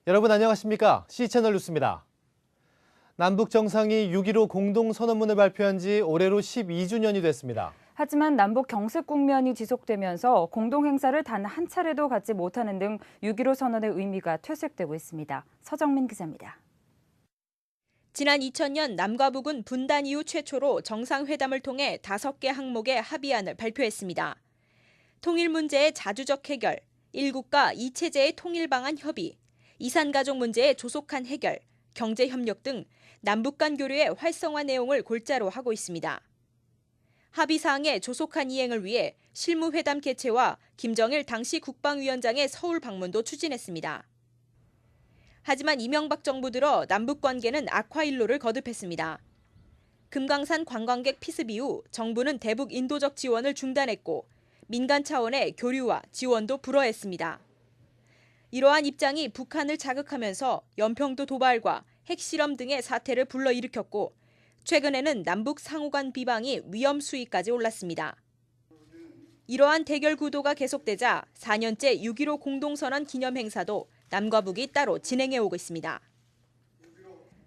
여러분 안녕하십니까? C채널 뉴스입니다. 남북 정상이 6.15 공동선언문을 발표한 지 올해로 12주년이 됐습니다. 하지만 남북 경색 국면이 지속되면서 공동행사를 단 한 차례도 갖지 못하는 등 6.15 선언의 의미가 퇴색되고 있습니다. 서정민 기자입니다. 지난 2000년 남과 북은 분단 이후 최초로 정상회담을 통해 5개 항목의 합의안을 발표했습니다. 통일 문제의 자주적 해결, 1국가 2체제의 통일 방안 협의, 이산가족 문제의 조속한 해결, 경제협력 등 남북 간 교류의 활성화 내용을 골자로 하고 있습니다. 합의사항의 조속한 이행을 위해 실무회담 개최와 김정일 당시 국방위원장의 서울 방문도 추진했습니다. 하지만 이명박 정부 들어 남북 관계는 악화일로를 거듭했습니다. 금강산 관광객 피습 이후 정부는 대북 인도적 지원을 중단했고 민간 차원의 교류와 지원도 불허했습니다. 이러한 입장이 북한을 자극하면서 연평도 도발과 핵실험 등의 사태를 불러일으켰고 최근에는 남북 상호 간 비방이 위험 수위까지 올랐습니다. 이러한 대결 구도가 계속되자 4년째 6.15 공동선언 기념 행사도 남과 북이 따로 진행해 오고 있습니다.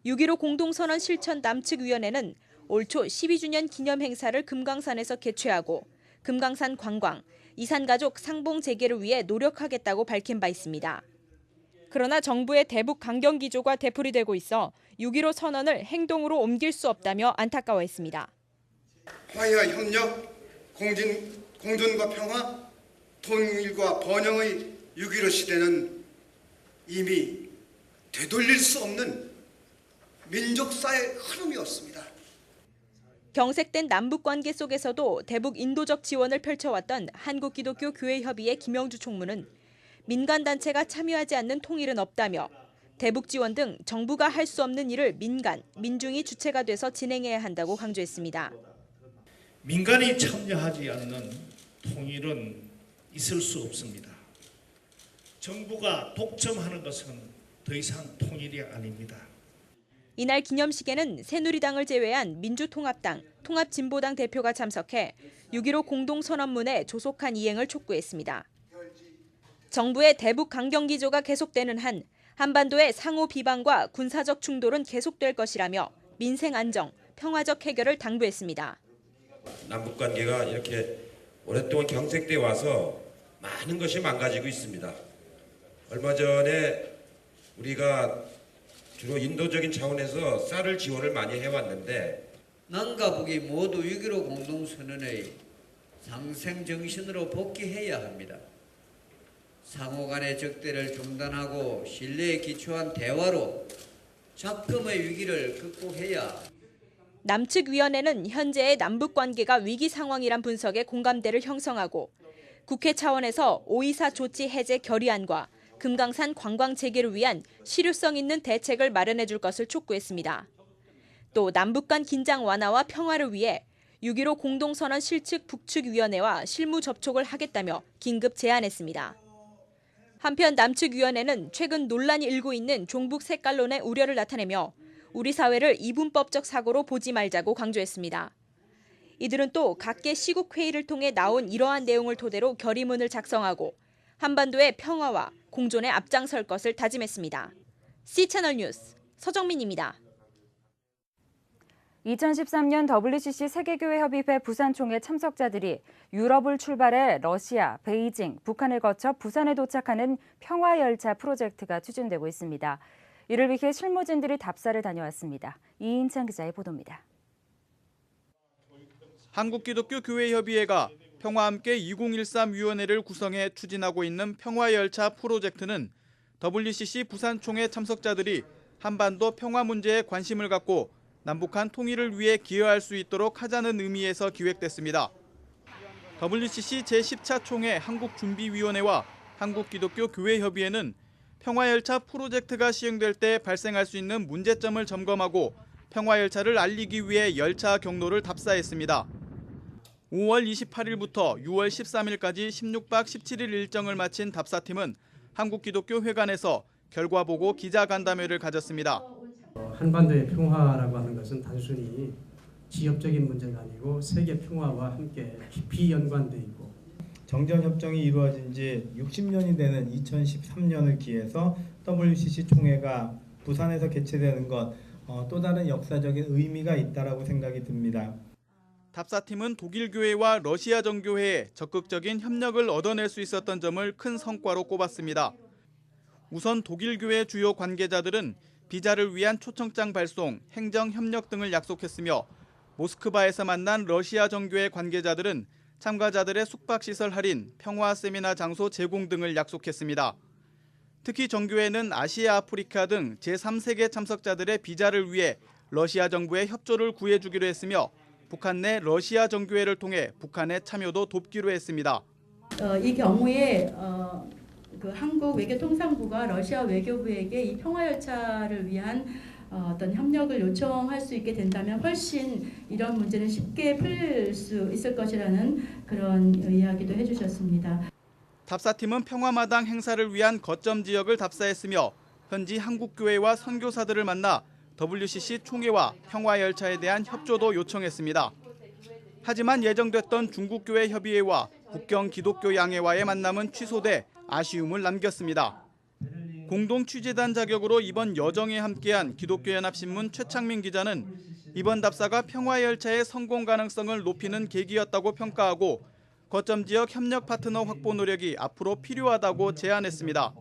6.15 공동선언 실천 남측위원회는 올 초 12주년 기념 행사를 금강산에서 개최하고 금강산 관광, 이산가족 상봉 재개를 위해 노력하겠다고 밝힌 바 있습니다. 그러나 정부의 대북 강경 기조가 되풀이되고 있어 6.15 선언을 행동으로 옮길 수 없다며 안타까워했습니다. 화해와 협력, 공존과 평화, 통일과 번영의 6.15 시대는 이미 되돌릴 수 없는 민족사의 흐름이었습니다. 경색된 남북 관계 속에서도 대북 인도적 지원을 펼쳐왔던 한국기독교교회협의회 김영주 총무는 민간 단체가 참여하지 않는 통일은 없다며 대북 지원 등 정부가 할 수 없는 일을 민간, 민중이 주체가 돼서 진행해야 한다고 강조했습니다. 민간이 참여하지 않는 통일은 있을 수 없습니다. 정부가 독점하는 것은 더 이상 통일이 아닙니다. 이날 기념식에는 새누리당을 제외한 민주통합당, 통합진보당 대표가 참석해 6.15 공동선언문의 조속한 이행을 촉구했습니다. 정부의 대북 강경 기조가 계속되는 한 한반도의 상호 비방과 군사적 충돌은 계속될 것이라며 민생 안정, 평화적 해결을 당부했습니다. 남북 관계가 이렇게 오랫동안 경색돼 와서 많은 것이 망가지고 있습니다. 얼마 전에 우리가 주로 인도적인 차원에서 쌀을 지원을 많이 해왔는데 남과 북이 모두 6.15 공동선언의 상생 정신으로 복귀해야 합니다. 상호 간의 적대를 중단하고 신뢰에 기초한 대화로 작금의 위기를 극복해야. 남측 위원회는 현재의 남북 관계가 위기 상황이란 분석에 공감대를 형성하고 국회 차원에서 5.24 조치 해제 결의안과 금강산 관광 재개를 위한 실효성 있는 대책을 마련해 줄 것을 촉구했습니다. 또 남북 간 긴장 완화와 평화를 위해 6.15 공동선언 실측 북측위원회와 실무 접촉을 하겠다며 긴급 제안했습니다. 한편 남측위원회는 최근 논란이 일고 있는 종북 색깔론의 우려를 나타내며 우리 사회를 이분법적 사고로 보지 말자고 강조했습니다. 이들은 또 각계 시국 회의를 통해 나온 이러한 내용을 토대로 결의문을 작성하고 한반도의 평화와 공존에 앞장설 것을 다짐했습니다. C채널 뉴스 서정민입니다. 2013년 WCC 세계교회협의회 부산총회 참석자들이 유럽을 출발해 러시아, 베이징, 북한을 거쳐 부산에 도착하는 평화열차 프로젝트가 추진되고 있습니다. 이를 위해 실무진들이 답사를 다녀왔습니다. 이인찬 기자의 보도입니다. 한국기독교교회협의회가 평화함께 2013위원회를 구성해 추진하고 있는 평화열차 프로젝트는 WCC 부산총회 참석자들이 한반도 평화 문제에 관심을 갖고 남북한 통일을 위해 기여할 수 있도록 하자는 의미에서 기획됐습니다. WCC 제10차 총회 한국준비위원회와 한국기독교교회협의회는 평화열차 프로젝트가 시행될 때 발생할 수 있는 문제점을 점검하고 평화열차를 알리기 위해 열차 경로를 답사했습니다. 5월 28일부터 6월 13일까지 16박 17일 일정을 마친 답사팀은 한국기독교회관에서 결과 보고 기자간담회를 가졌습니다. 한반도의 평화라고 하는 것은 단순히 지역적인 문제가 아니고 세계 평화와 함께 깊이 연관돼 있고 정전 협정이 이루어진 지 60년이 되는 2013년을 기해서 WCC 총회가 부산에서 개최되는 것 또 다른 역사적인 의미가 있다라고 생각이 듭니다. 답사팀은 독일 교회와 러시아 정교회에 적극적인 협력을 얻어낼 수 있었던 점을 큰 성과로 꼽았습니다. 우선 독일 교회 주요 관계자들은 비자를 위한 초청장 발송, 행정 협력 등을 약속했으며 모스크바에서 만난 러시아 정교회 관계자들은 참가자들의 숙박시설 할인, 평화 세미나 장소 제공 등을 약속했습니다. 특히 정교회는 아시아, 아프리카 등 제3세계 참석자들의 비자를 위해 러시아 정부의 협조를 구해주기로 했으며 북한 내 러시아 정교회를 통해 북한의 참여도 돕기로 했습니다. 이 경우에 그 한국 외교통상부가 러시아 외교부에게 이 평화열차를 위한 어떤 협력을 요청할 수 있게 된다면 훨씬 이런 문제는 쉽게 풀릴 수 있을 것이라는 그런 이야기도 해주셨습니다. 답사팀은 평화마당 행사를 위한 거점 지역을 답사했으며 현지 한국교회와 선교사들을 만나 WCC 총회와 평화열차에 대한 협조도 요청했습니다. 하지만 예정됐던 중국교회 협의회와 국경 기독교 양회와의 만남은 취소돼 아쉬움을 남겼습니다. 공동 취재단 자격으로 이번 여정에 함께한 기독교연합신문 최창민 기자는 이번 답사가 평화열차의 성공 가능성을 높이는 계기였다고 평가하고 거점 지역 협력 파트너 확보 노력이 앞으로 필요하다고 제안했습니다.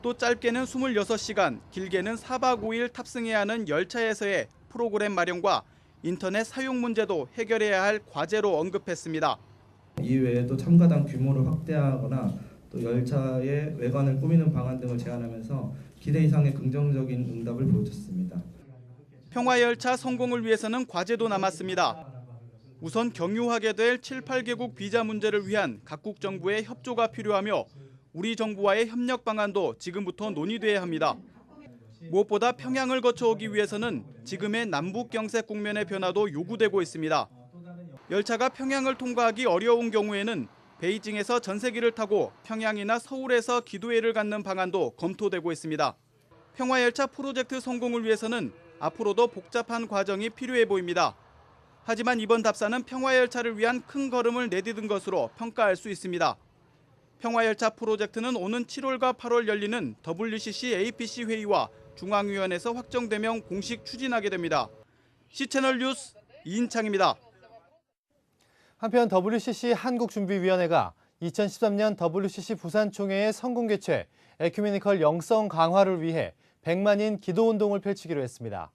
또 짧게는 26시간, 길게는 4박 5일 탑승해야 하는 열차에서의 프로그램 마련과 인터넷 사용 문제도 해결해야 할 과제로 언급했습니다. 이외에도 참가당 규모를 확대하거나 또 열차의 외관을 꾸미는 방안 등을 제안하면서 기대 이상의 긍정적인 응답을 보여줬습니다. 평화열차 성공을 위해서는 과제도 남았습니다. 우선 경유하게 될 7, 8개국 비자 문제를 위한 각국 정부의 협조가 필요하며 우리 정부와의 협력 방안도 지금부터 논의돼야 합니다. 무엇보다 평양을 거쳐오기 위해서는 지금의 남북 경색 국면의 변화도 요구되고 있습니다. 열차가 평양을 통과하기 어려운 경우에는 베이징에서 전세기를 타고 평양이나 서울에서 기도회를 갖는 방안도 검토되고 있습니다. 평화열차 프로젝트 성공을 위해서는 앞으로도 복잡한 과정이 필요해 보입니다. 하지만 이번 답사는 평화열차를 위한 큰 걸음을 내디딘 것으로 평가할 수 있습니다. 평화열차 프로젝트는 오는 7월과 8월 열리는 WCC APC 회의와 중앙위원회에서 확정되면 공식 추진하게 됩니다. C채널 뉴스 이인창입니다. 한편 WCC 한국준비위원회가 2013년 WCC 부산총회의 성공 개최, 에큐메니컬 영성 강화를 위해 100만인 기도운동을 펼치기로 했습니다.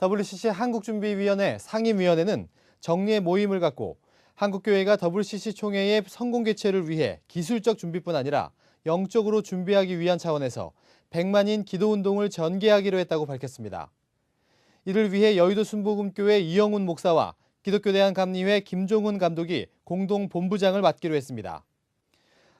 WCC 한국준비위원회 상임위원회는 정례 모임을 갖고 한국교회가 WCC 총회의 성공 개최를 위해 기술적 준비뿐 아니라 영적으로 준비하기 위한 차원에서 100만인 기도운동을 전개하기로 했다고 밝혔습니다. 이를 위해 여의도 순복음교회 이영훈 목사와 기독교대한감리회 김종훈 감독이 공동 본부장을 맡기로 했습니다.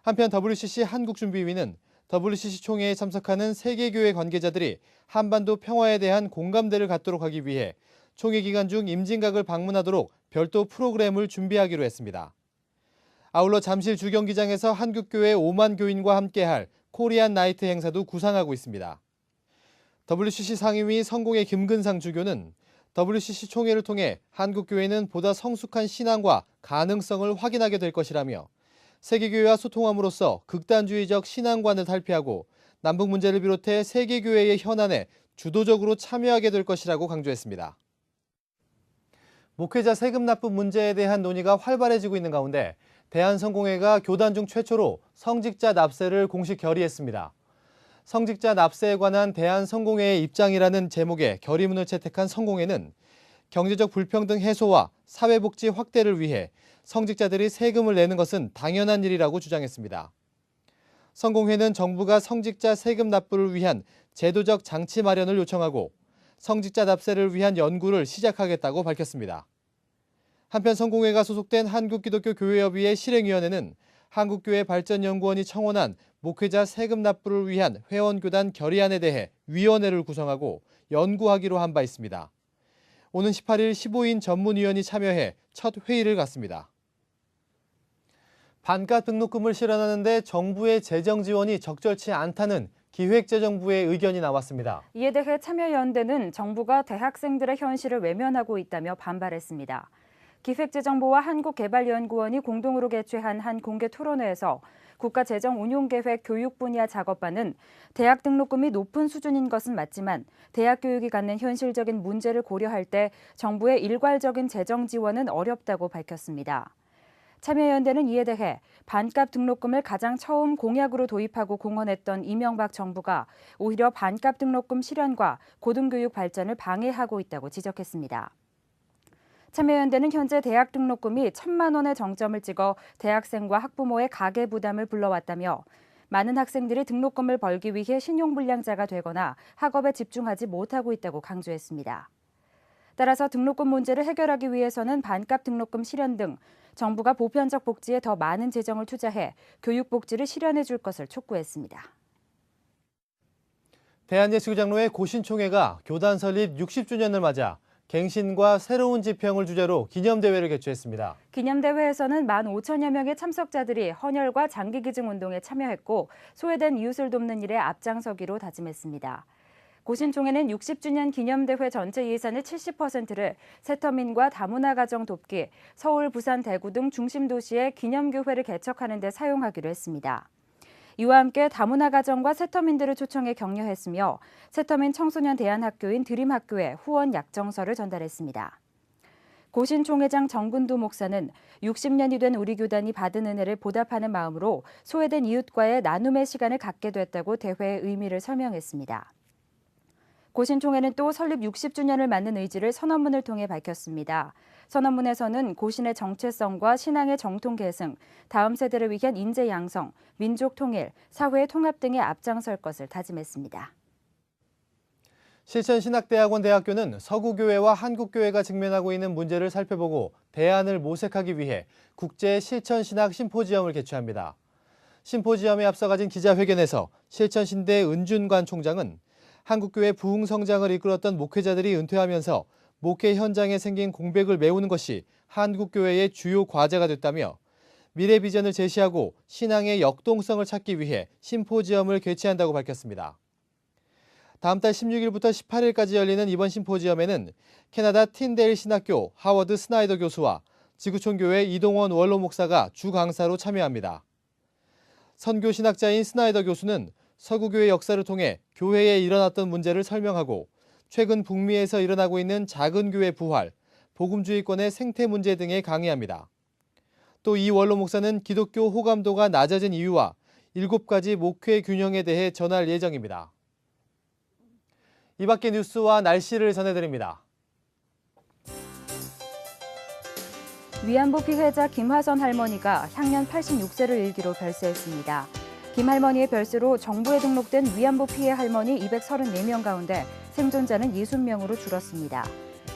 한편 WCC 한국준비위는 WCC 총회에 참석하는 세계교회 관계자들이 한반도 평화에 대한 공감대를 갖도록 하기 위해 총회 기간 중 임진각을 방문하도록 별도 프로그램을 준비하기로 했습니다. 아울러 잠실 주경기장에서 한국교회 5만 교인과 함께할 코리안 나이트 행사도 구상하고 있습니다. WCC 상임위 성공의 김근상 주교는 WCC 총회를 통해 한국교회는 보다 성숙한 신앙과 가능성을 확인하게 될 것이라며 세계교회와 소통함으로써 극단주의적 신앙관을 탈피하고 남북 문제를 비롯해 세계교회의 현안에 주도적으로 참여하게 될 것이라고 강조했습니다. 목회자 세금 납부 문제에 대한 논의가 활발해지고 있는 가운데 대한성공회가 교단 중 최초로 성직자 납세를 공식 결의했습니다. 성직자 납세에 관한 대한성공회의 입장이라는 제목의 결의문을 채택한 성공회는 경제적 불평등 해소와 사회복지 확대를 위해 성직자들이 세금을 내는 것은 당연한 일이라고 주장했습니다. 성공회는 정부가 성직자 세금 납부를 위한 제도적 장치 마련을 요청하고 성직자 납세를 위한 연구를 시작하겠다고 밝혔습니다. 한편 성공회가 소속된 한국기독교교회협의회 실행위원회는 한국교회 발전연구원이 청원한 목회자 세금 납부를 위한 회원교단 결의안에 대해 위원회를 구성하고 연구하기로 한 바 있습니다. 오는 18일 15인 전문위원이 참여해 첫 회의를 갖습니다. 반값 등록금을 실현하는데 정부의 재정 지원이 적절치 않다는 기획재정부의 의견이 나왔습니다. 이에 대해 참여연대는 정부가 대학생들의 현실을 외면하고 있다며 반발했습니다. 기획재정부와 한국개발연구원이 공동으로 개최한 한 공개 토론회에서 국가재정운용계획 교육 분야 작업반은 대학 등록금이 높은 수준인 것은 맞지만 대학 교육이 갖는 현실적인 문제를 고려할 때 정부의 일괄적인 재정 지원은 어렵다고 밝혔습니다. 참여연대는 이에 대해 반값 등록금을 가장 처음 공약으로 도입하고 공언했던 이명박 정부가 오히려 반값 등록금 실현과 고등교육 발전을 방해하고 있다고 지적했습니다. 참여연대는 현재 대학 등록금이 1,000만 원의 정점을 찍어 대학생과 학부모의 가계 부담을 불러왔다며 많은 학생들이 등록금을 벌기 위해 신용불량자가 되거나 학업에 집중하지 못하고 있다고 강조했습니다. 따라서 등록금 문제를 해결하기 위해서는 반값 등록금 실현 등 정부가 보편적 복지에 더 많은 재정을 투자해 교육 복지를 실현해 줄 것을 촉구했습니다. 대한예수교장로회 고신총회가 교단 설립 60주년을 맞아 갱신과 새로운 지평을 주제로 기념대회를 개최했습니다. 기념대회에서는 15,000여 명의 참석자들이 헌혈과 장기기증 운동에 참여했고 소외된 이웃을 돕는 일에 앞장서기로 다짐했습니다. 고신총회는 60주년 기념대회 전체 예산의 70%를 세터민과 다문화 가정 돕기, 서울, 부산, 대구 등 중심 도시의 기념교회를 개척하는 데 사용하기로 했습니다. 이와 함께 다문화 가정과 세터민들을 초청해 격려했으며 세터민 청소년 대안학교인 드림학교에 후원 약정서를 전달했습니다. 고신총회장 정근도 목사는 60년이 된 우리 교단이 받은 은혜를 보답하는 마음으로 소외된 이웃과의 나눔의 시간을 갖게 됐다고 대회의 의미를 설명했습니다. 고신총회는 또 설립 60주년을 맞는 의지를 선언문을 통해 밝혔습니다. 선언문에서는 고신의 정체성과 신앙의 정통 계승, 다음 세대를 위한 인재 양성, 민족 통일, 사회의 통합 등에 앞장설 것을 다짐했습니다. 실천신학대학원 대학교는 서구교회와 한국교회가 직면하고 있는 문제를 살펴보고 대안을 모색하기 위해 국제 실천신학 심포지엄을 개최합니다. 심포지엄에 앞서 가진 기자회견에서 실천신대 은준관 총장은 한국교회 부흥성장을 이끌었던 목회자들이 은퇴하면서 목회 현장에 생긴 공백을 메우는 것이 한국교회의 주요 과제가 됐다며 미래 비전을 제시하고 신앙의 역동성을 찾기 위해 심포지엄을 개최한다고 밝혔습니다. 다음 달 16일부터 18일까지 열리는 이번 심포지엄에는 캐나다 틴데일 신학교 하워드 스나이더 교수와 지구촌교회 이동원 원로 목사가 주 강사로 참여합니다. 선교 신학자인 스나이더 교수는 서구교회 역사를 통해 교회에 일어났던 문제를 설명하고 최근 북미에서 일어나고 있는 작은 교회 부활, 복음주의권의 생태 문제 등에 강의합니다. 또 이 원로 목사는 기독교 호감도가 낮아진 이유와 7가지 목회 균형에 대해 전할 예정입니다. 이 밖의 뉴스와 날씨를 전해드립니다. 위안부 피해자 김화선 할머니가 향년 86세를 일기로 별세했습니다. 김 할머니의 별세로 정부에 등록된 위안부 피해 할머니 234명 가운데 생존자는 60명으로 줄었습니다.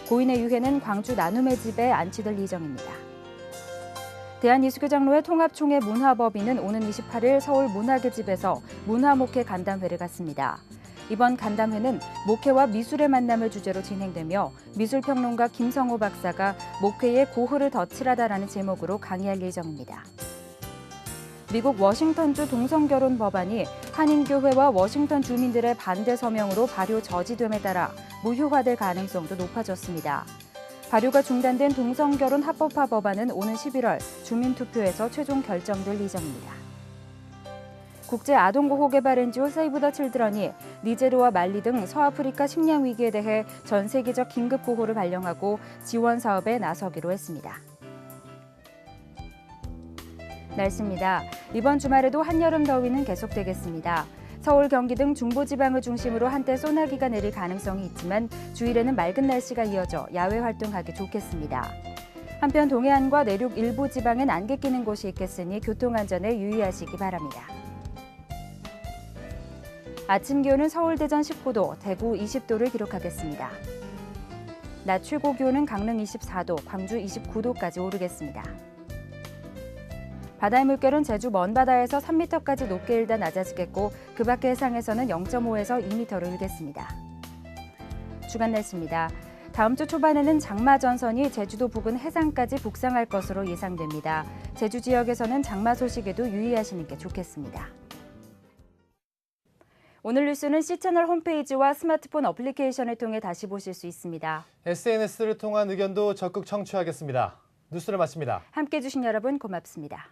고인의 유해는 광주 나눔의 집에 안치될 예정입니다. 대한예수교장로회 통합총회 문화법인은 오는 28일 서울 문학의 집에서 문화목회 간담회를 갖습니다. 이번 간담회는 목회와 미술의 만남을 주제로 진행되며 미술평론가 김성호 박사가 목회에 고흐를 덧칠하다라는 제목으로 강의할 예정입니다. 미국 워싱턴주 동성결혼 법안이 한인교회와 워싱턴 주민들의 반대 서명으로 발효 저지됨에 따라 무효화될 가능성도 높아졌습니다. 발효가 중단된 동성결혼 합법화 법안은 오는 11월 주민투표에서 최종 결정될 예정입니다. 국제아동보호개발 NGO 세이브 더 칠드런이 니제르와 말리 등 서아프리카 식량 위기에 대해 전 세계적 긴급구호를 발령하고 지원 사업에 나서기로 했습니다. 날씨입니다. 이번 주말에도 한여름 더위는 계속되겠습니다. 서울, 경기 등 중부지방을 중심으로 한때 소나기가 내릴 가능성이 있지만 주일에는 맑은 날씨가 이어져 야외 활동하기 좋겠습니다. 한편 동해안과 내륙 일부 지방엔 안개 끼는 곳이 있겠으니 교통안전에 유의하시기 바랍니다. 아침 기온은 서울, 대전 19도, 대구 20도를 기록하겠습니다. 낮 최고 기온은 강릉 24도, 광주 29도까지 오르겠습니다. 바다의 물결은 제주 먼바다에서 3m까지 높게 일다 낮아지겠고 그 밖의 해상에서는 0.5에서 2m로 일겠습니다. 주간 날씨입니다. 다음 주 초반에는 장마 전선이 제주도 부근 해상까지 북상할 것으로 예상됩니다. 제주 지역에서는 장마 소식에도 유의하시는 게 좋겠습니다. 오늘 뉴스는 C채널 홈페이지와 스마트폰 어플리케이션을 통해 다시 보실 수 있습니다. SNS를 통한 의견도 적극 청취하겠습니다. 뉴스를 마칩니다. 함께해 주신 여러분 고맙습니다.